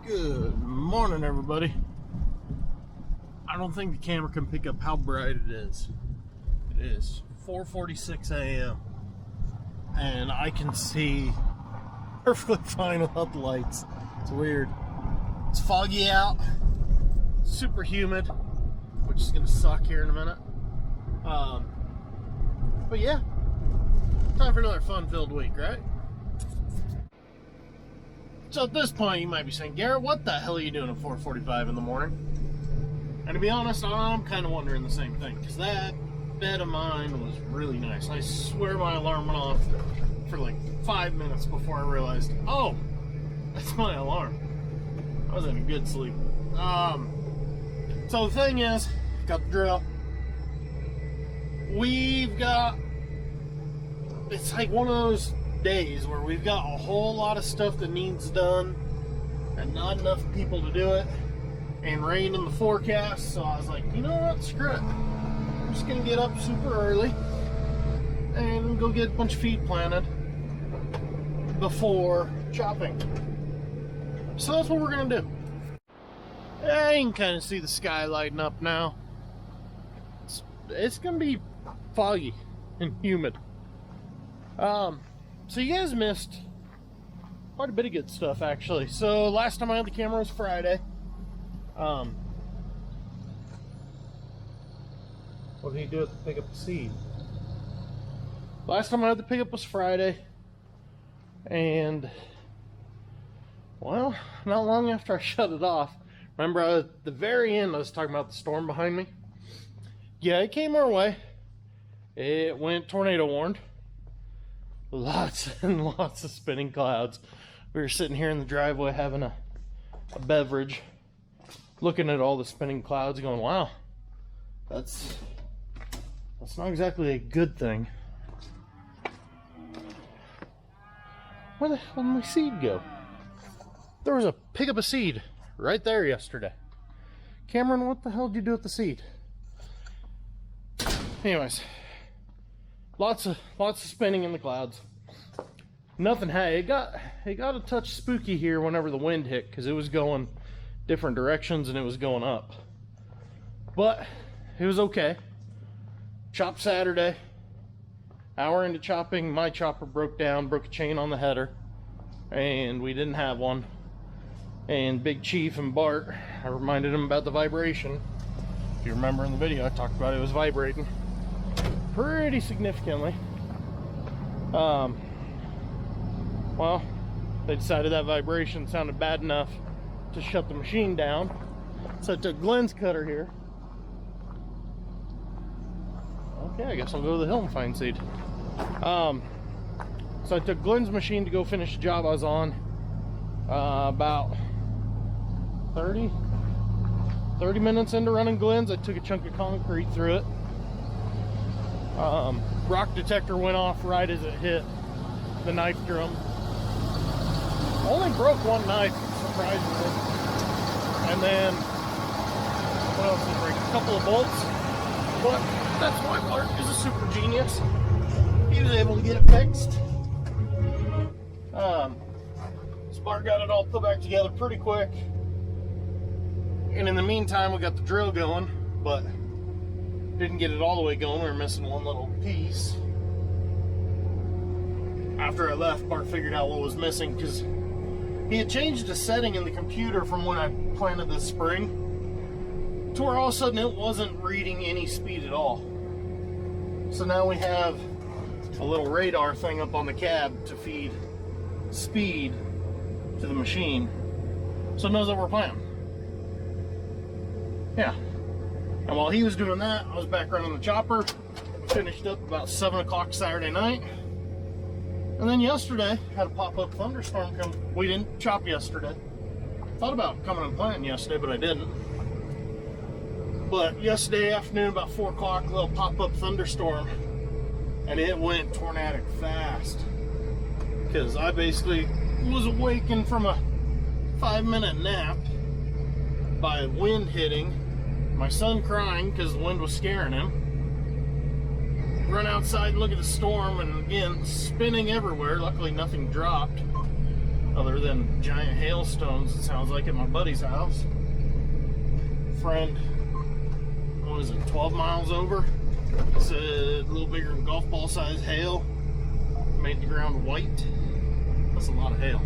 Good morning, everybody. I don't think the camera can pick up how bright it is. It is 4:46 a.m. and I can see perfectly fine without the lights. It's weird. It's foggy out, super humid, which is gonna suck here in a minute. But yeah, time for another fun-filled week, right? So at this point, you might be saying, Garrett, what the hell are you doing at 4:45 in the morning? And to be honest, I'm kind of wondering the same thing, because that bed of mine was really nice. I swear my alarm went off for like 5 minutes before I realized, oh, that's my alarm. I was in a good sleep. So the thing is, got the drill. It's like one of those days where we've got a whole lot of stuff that needs done and not enough people to do it, and rain in the forecast. So I was like, you know what, screw it, I'm just gonna get up super early and go get a bunch of feed planted before chopping. So that's what we're gonna do. I can kind of see the sky lighting up now. It's gonna be foggy and humid. So you guys missed quite a bit of good stuff, actually. So last time I had the camera was Friday. What did he do at the pickup the seed? Last time I had the pickup was Friday, and well, not long after I shut it off. Remember at the very end I was talking about the storm behind me? Yeah, it came our way. It went tornado warned. Lots and lots of spinning clouds. We were sitting here in the driveway having a beverage, looking at all the spinning clouds going, wow, that's not exactly a good thing. Where the hell did my seed go? There was a pick up a seed right there yesterday. Cameron, what the hell did you do with the seed? Anyways, lots of spinning in the clouds. Nothing. Hey, it got a touch spooky here whenever the wind hit, because it was going different directions and it was going up. But it was okay. Chopped Saturday. Hour into chopping, my chopper broke down, broke a chain on the header, and we didn't have one. And Big Chief and Bart, I reminded them about the vibration. If you remember in the video, I talked about it was vibrating pretty significantly. Well, they decided that vibration sounded bad enough to shut the machine down. So I took Glenn's cutter here. Okay, I guess I'll go to the hill and find seed. So I took Glenn's machine to go finish the job I was on. About 30 minutes into running Glenn's, I took a chunk of concrete through it. Rock detector went off right as it hit the knife drum. Only broke one knife, surprisingly. And then, what else did it break? A couple of bolts. But that's why Bart is a super genius. He was able to get it fixed. So Bart got it all put back together pretty quick. And in the meantime, we got the drill going, but didn't get it all the way going. We were missing one little piece. After I left, Bart figured out what was missing, because he had changed a setting in the computer from when I planted the spring to where all of a sudden it wasn't reading any speed at all. So now we have a little radar thing up on the cab to feed speed to the machine, so it knows that we're planting. Yeah. And while he was doing that, I was back running the chopper. Finished up about 7 o'clock Saturday night. And then yesterday, had a pop-up thunderstorm come. We didn't chop yesterday. Thought about coming and planting yesterday, but I didn't. But yesterday afternoon, about 4 o'clock, a little pop-up thunderstorm. And it went tornadic fast. Because I basically was awakened from a 5-minute nap by wind hitting, my son crying because the wind was scaring him. Run outside and look at the storm, and again, spinning everywhere. Luckily nothing dropped. other than giant hailstones, it sounds like, at my buddy's house. Friend, what is it, 12 miles over? It's a little bigger than golf ball size hail. Made the ground white. That's a lot of hail.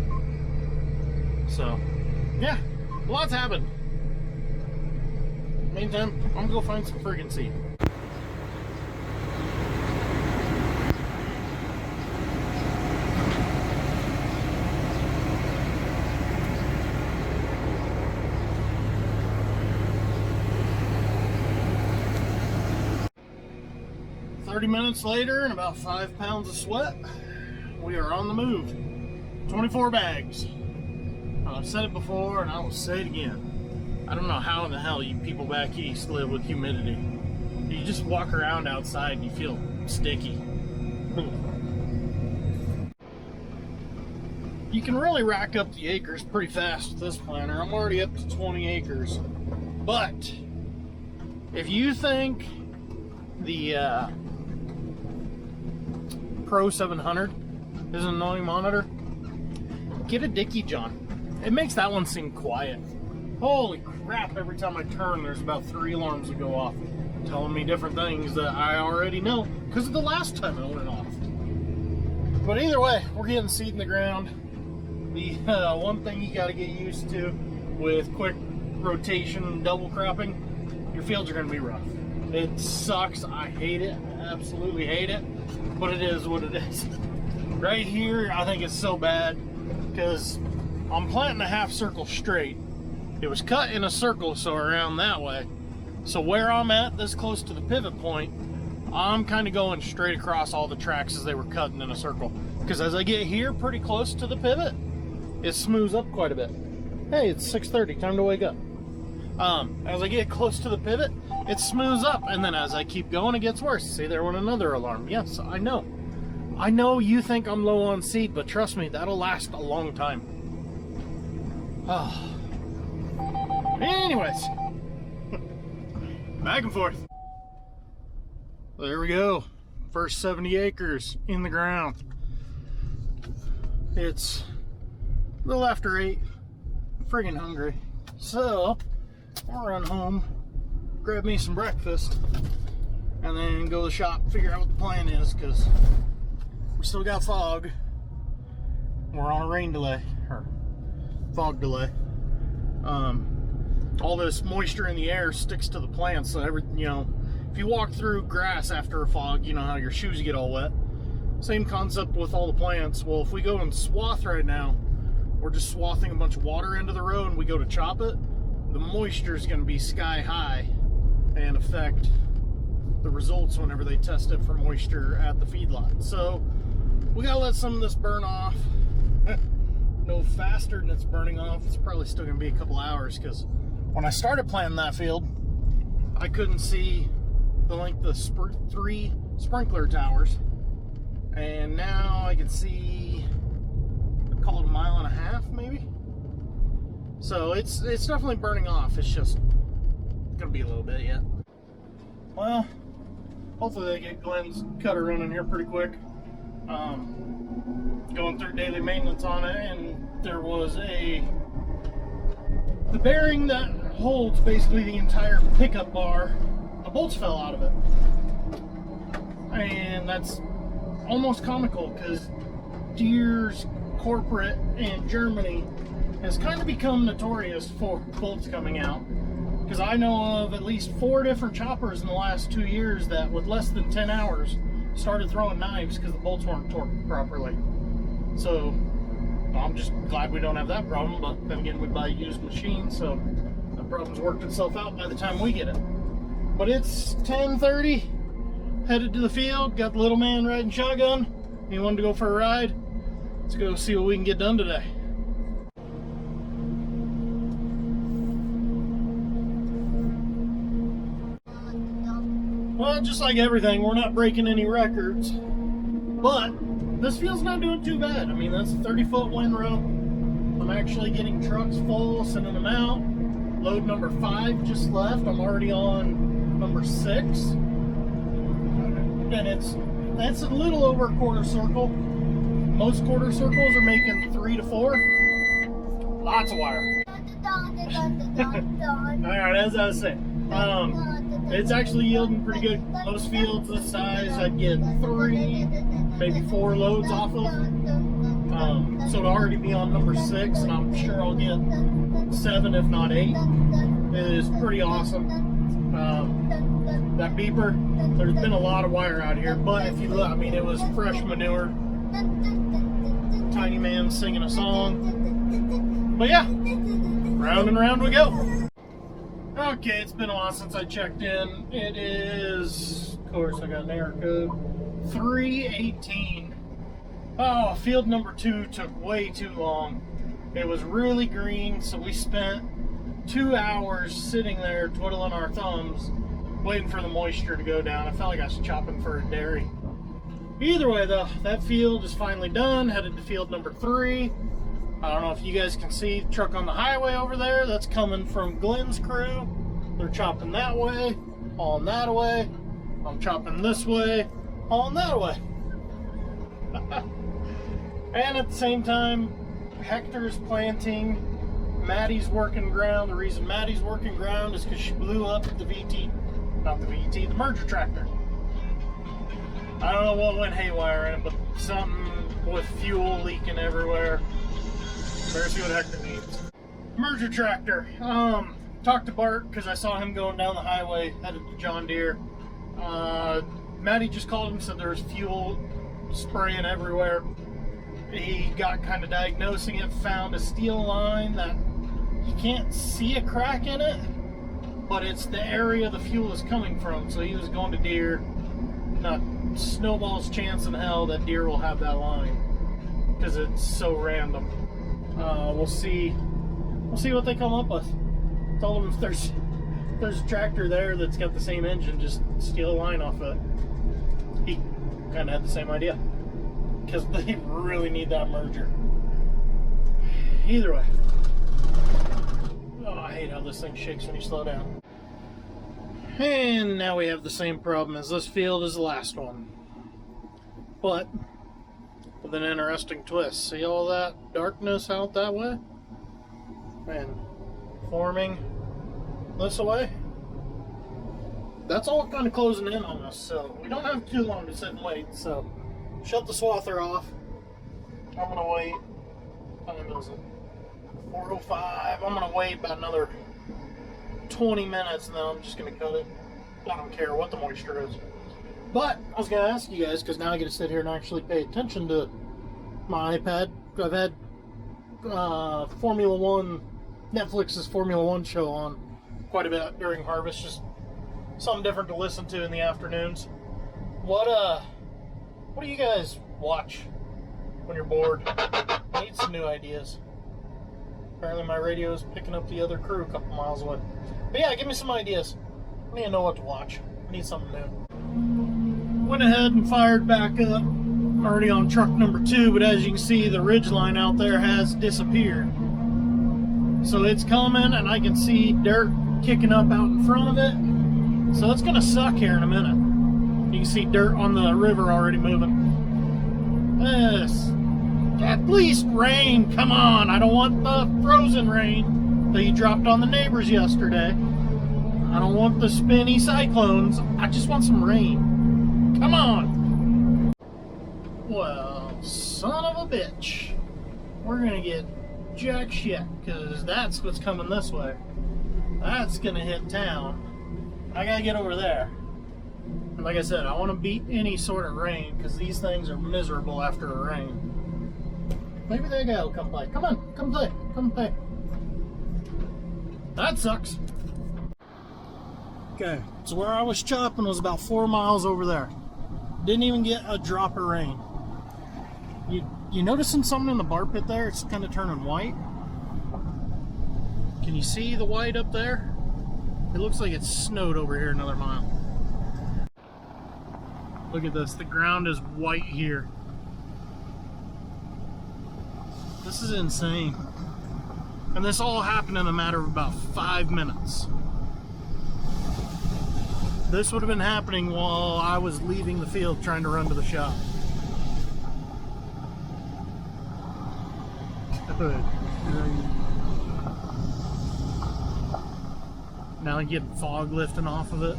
So, yeah, lots happened. Meantime, I'm gonna go find some friggin' seed. Minutes later and about 5 pounds of sweat, we are on the move. 24 bags. I've said it before and I will say it again. I don't know how in the hell you people back east live with humidity. You just walk around outside and you feel sticky. You can really rack up the acres pretty fast with this planter. I'm already up to 20 acres. But if you think the Pro 700 is an annoying monitor, get a Dickie John. It makes that one seem quiet. Holy crap, every time I turn there's about 3 alarms that go off telling me different things that I already know because of the last time it went off. But either way, we're getting seed in the ground. The one thing you got to get used to with quick rotation double cropping, your fields are going to be rough. It sucks. I hate it. Absolutely hate it. But it is what it is. Right here, I think it's so bad because I'm planting a half circle straight. It was cut in a circle, so around that way. So where I'm at, this close to the pivot point, I'm kind of going straight across all the tracks as they were cutting in a circle. Because as I get here pretty close to the pivot, it smooths up quite a bit. Hey, it's 6:30, time to wake up. As I get close to the pivot, it smooths up, and then as I keep going, it gets worse. See, there went another alarm. Yes, I know. I know you think I'm low on seed, but trust me, that'll last a long time. Oh. Anyways, back and forth. There we go. First 70 acres in the ground. It's a little after 8. I'm friggin' hungry. So, I'll run home, grab me some breakfast, and then go to the shop, figure out what the plan is, because we still got fog. We're on a rain delay, or fog delay. All this moisture in the air sticks to the plants, so if you walk through grass after a fog, you know how your shoes get all wet. Same concept with all the plants. Well, if we go and swath right now, we're just swathing a bunch of water into the road and we go to chop it, the moisture is going to be sky high and affect the results whenever they test it for moisture at the feedlot. So we gotta let some of this burn off. No faster than it's burning off. It's probably still gonna be a couple hours, because when I started planting that field, I couldn't see the length of 3 sprinkler towers, and now I can see, I'd call it 1.5 miles maybe. So it's definitely burning off. It's just gonna be a little bit yet. Well, hopefully they get Glenn's cutter running here pretty quick. Going through daily maintenance on it, and there was the bearing that holds basically the entire pickup bar, the bolts fell out of it. And that's almost comical, because Deere's corporate in Germany has kind of become notorious for bolts coming out. Because I know of at least 4 different choppers in the last 2 years that with less than 10 hours started throwing knives because the bolts weren't torqued properly. So I'm just glad we don't have that problem, but then again, we buy used machines, so the problem's worked itself out by the time we get it. But it's 10:30, headed to the field, got the little man riding shotgun. He wanted to go for a ride. Let's go see what we can get done today. Well, just like everything, we're not breaking any records, but this field's not doing too bad. I mean, that's a 30-foot windrow. I'm actually getting trucks full, sending them out. Load number 5 just left. I'm already on number 6. And that's a little over a quarter circle. Most quarter circles are making 3 to 4. Lots of wire. Alright, as I was saying, it's actually yielding pretty good. Most fields this size, I'd get 3, maybe 4 loads off of. So it'll already be on number 6, and I'm sure I'll get 7, if not 8. It is pretty awesome. That beeper, there's been a lot of wire out here, but if you look, I mean, it was fresh manure. Tiny man singing a song. But yeah, round and round we go. Okay, it's been a while since I checked in. It is, of course, I got an error code, 3:18. Oh, field number 2 took way too long. It was really green, so we spent 2 hours sitting there twiddling our thumbs, waiting for the moisture to go down. I felt like I was chopping for a dairy. Either way, though, that field is finally done. Headed to field number 3. I don't know if you guys can see the truck on the highway over there. That's coming from Glenn's crew. They're chopping that way, hauling that away. I'm chopping this way, hauling that away. And at the same time, Hector's planting Maddie's working ground. The reason Maddie's working ground is because she blew up the VT, not the VT, the merger tractor. I don't know what went haywire in it, but something with fuel leaking everywhere. Better see what Hector needs. Merger tractor. Talked to Bart because I saw him going down the highway headed to John Deere. Maddie just called him, said there's fuel spraying everywhere. He got kind of diagnosing it, found a steel line that you can't see a crack in it, but it's the area the fuel is coming from. So he was going to Deere. Not snowball's chance in hell that Deere will have that line because it's so random. We'll see what they come up with. Told them if there's a tractor there that's got the same engine, just steal a line off of it. He kind of had the same idea because they really need that merger. Either way. Oh, I hate how this thing shakes when you slow down. And now we have the same problem as this field as the last one. But with an interesting twist. See all that darkness out that way? And forming this way? That's all kind of closing in on us, so we don't have too long to sit and wait. So shut the swather off. I'm gonna wait. How many is it? 4:05. I'm gonna wait about another 20 minutes and then I'm just gonna cut it. I don't care what the moisture is. But I was gonna ask you guys, because now I get to sit here and actually pay attention to my iPad. I've had Formula One, Netflix's Formula One show on quite a bit during harvest, just something different to listen to in the afternoons. What do you guys watch when you're bored? I need some new ideas. Apparently my radio is picking up the other crew a couple miles away. But yeah, give me some ideas. I need to know what to watch. I need something new. Went ahead and fired back up. I'm already on truck number 2, but as you can see, the ridge line out there has disappeared. So it's coming, and I can see dirt kicking up out in front of it. So it's gonna suck here in a minute. You can see dirt on the river already moving. Yes. At least rain, come on. I don't want the frozen rain that you dropped on the neighbors yesterday. I don't want the spinny cyclones. I just want some rain. Come on. Well, son of a bitch. We're gonna get jack shit, because that's what's coming this way. That's gonna hit town. I gotta get over there. And like I said, I want to beat any sort of rain, because these things are miserable after a rain. Maybe that guy will come play. Come on, come play, come play. That sucks. Okay, so where I was chopping was about 4 miles over there. Didn't even get a drop of rain. You noticing something in the bar pit there? It's kind of turning white. Can you see the white up there? It looks like it's snowed over here another mile. Look at this, the ground is white here. This is insane. And this all happened in a matter of about 5 minutes. This would have been happening while I was leaving the field trying to run to the shop. Now you get fog lifting off of it.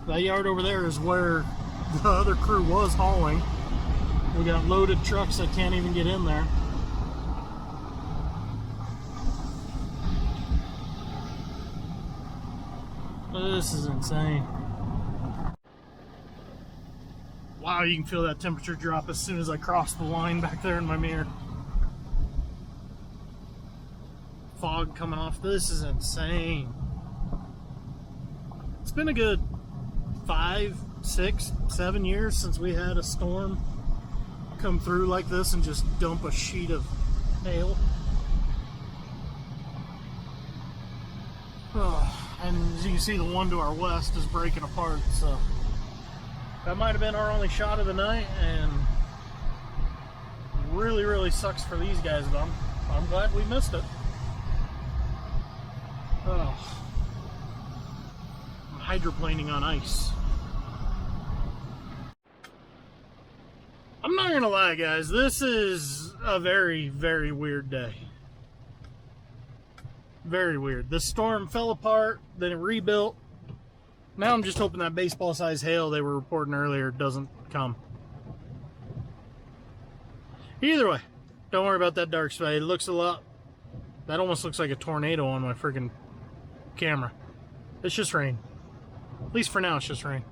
That yard over there is where the other crew was hauling. We got loaded trucks that can't even get in there. This is insane. Wow, you can feel that temperature drop as soon as I cross the line back there in my mirror. Fog coming off. This is insane. It's been a good 5, 6, 7 years since we had a storm come through like this and just dump a sheet of hail. And as you can see, the one to our west is breaking apart, so that might have been our only shot of the night, and really sucks for these guys, but I'm glad we missed it. I'm hydroplaning on ice. I'm not gonna lie, guys, this is a very weird day. Very weird. The storm fell apart, then it rebuilt. Now I'm just hoping that baseball-sized hail they were reporting earlier doesn't come. Either way, don't worry about that dark spot. It looks a lot... That almost looks like a tornado on my freaking camera. It's just rain. At least for now, it's just rain.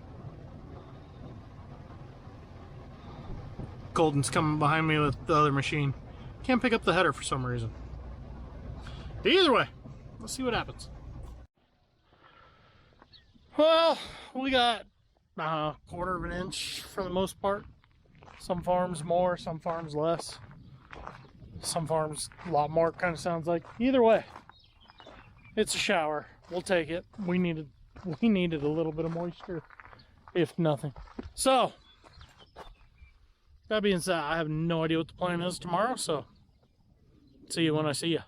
Colton's coming behind me with the other machine. Can't pick up the header for some reason. Either way, let's see what happens. Well, we got a quarter of an inch for the most part. Some farms more, some farms less. Some farms a lot more, kind of sounds like. Either way, it's a shower. We'll take it. We needed a little bit of moisture, if nothing. So, that being said, I have no idea what the plan is tomorrow, so see you when I see you.